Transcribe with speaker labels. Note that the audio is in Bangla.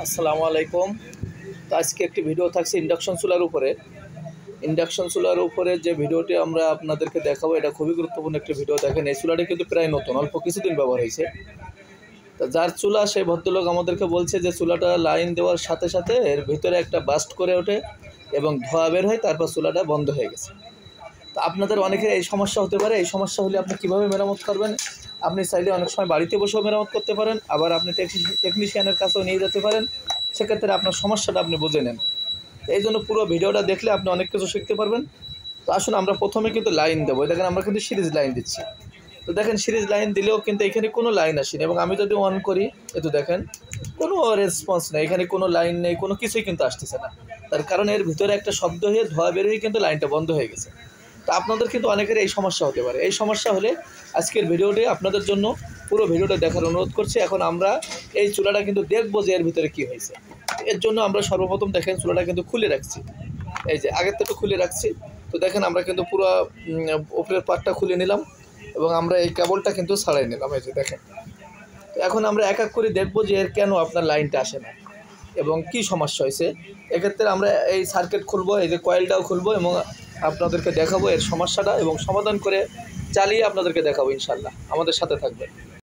Speaker 1: আসসালামু আলাইকুম। তো আজকে একটি ভিডিও থাকছে ইন্ডাকশন চুলার উপরে। ইন্ডাকশন চুলার উপরে যে ভিডিওটি আমরা আপনাদেরকে দেখাবো, এটা খুবই গুরুত্বপূর্ণ একটি ভিডিও। দেখেন, এই চুলাটি কিন্তু প্রায় নতুন, অল্প কিছুদিন ব্যবহার হয়েছে। তো যার চুলা, সেই ভদ্রলোক আমাদেরকে বলছে যে চুলাটা লাইন দেওয়ার সাথে সাথে এর ভিতরে একটা বাস্ট করে ওঠে এবং ধোঁয়া বের হয়, তারপর চুলাটা বন্ধ হয়ে গেছে। তো আপনাদের অনেকের এই সমস্যা হতে পারে। এই সমস্যা হলে আপনি কীভাবে মেরামত করবেন? আপনি চাইলে অনেক সময় বাড়িতে বসেও মেরামত করতে পারেন, আবার আপনি টেকনিশিয়ানের কাছেও নিয়ে যেতে পারেন। সেক্ষেত্রে আপনার সমস্যাটা আপনি বুঝে নেন। এই জন্য পুরো ভিডিওটা দেখলে আপনি অনেক কিছু শিখতে পারবেন। তো আসুন, আমরা প্রথমে কিন্তু লাইন দেবো। দেখেন, আমরা কিন্তু সিরিজ লাইন দিচ্ছি। তো দেখেন, সিরিজ লাইন দিলেও কিন্তু এখানে কোনো লাইন আসেনি, এবং আমি যদি অন করি, তো দেখেন কোনো রেসপন্স নেই, এখানে কোনো লাইন নেই, কোনো কিছুই কিন্তু আসতেছে না। তার কারণ এর ভিতরে একটা শব্দ হয়ে ধোঁয়া বের হয়ে কিন্তু লাইনটা বন্ধ হয়ে গেছে। তো আপনাদের কিন্তু অনেকের এই সমস্যা হতে পারে। এই সমস্যা হলে আজকের ভিডিওটি আপনাদের জন্য পুরো ভিডিওটা দেখার অনুরোধ করছি। এখন আমরা এই চুলাটা কিন্তু দেখবো যে এর ভিতরে কী হয়েছে। এর জন্য আমরা সর্বপ্রথম দেখেন চুলাটা কিন্তু খুলে রাখছি। এই যে আগের থেকে খুলে রাখছি। তো দেখেন, আমরা কিন্তু পুরো উপরের পার্টটা খুলে নিলাম এবং আমরা এই কেবলটা কিন্তু ছাড়াই নিলাম। এই যে দেখেন, তো এখন আমরা এক এক করে দেখবো যে এর কেন আপনার লাইনটা আসে না এবং কি সমস্যা হয়েছে। এক্ষেত্রে আমরা এই সার্কিট খুলবো, এই যে কয়েলটাও খুলবো এবং আপনাদেরকে দেখাবো এর সমস্যাটা, এবং সমাধান করে চালিয়ে আপনাদেরকে দেখাবো ইনশাল্লাহ। আমাদের সাথে থাকবেন।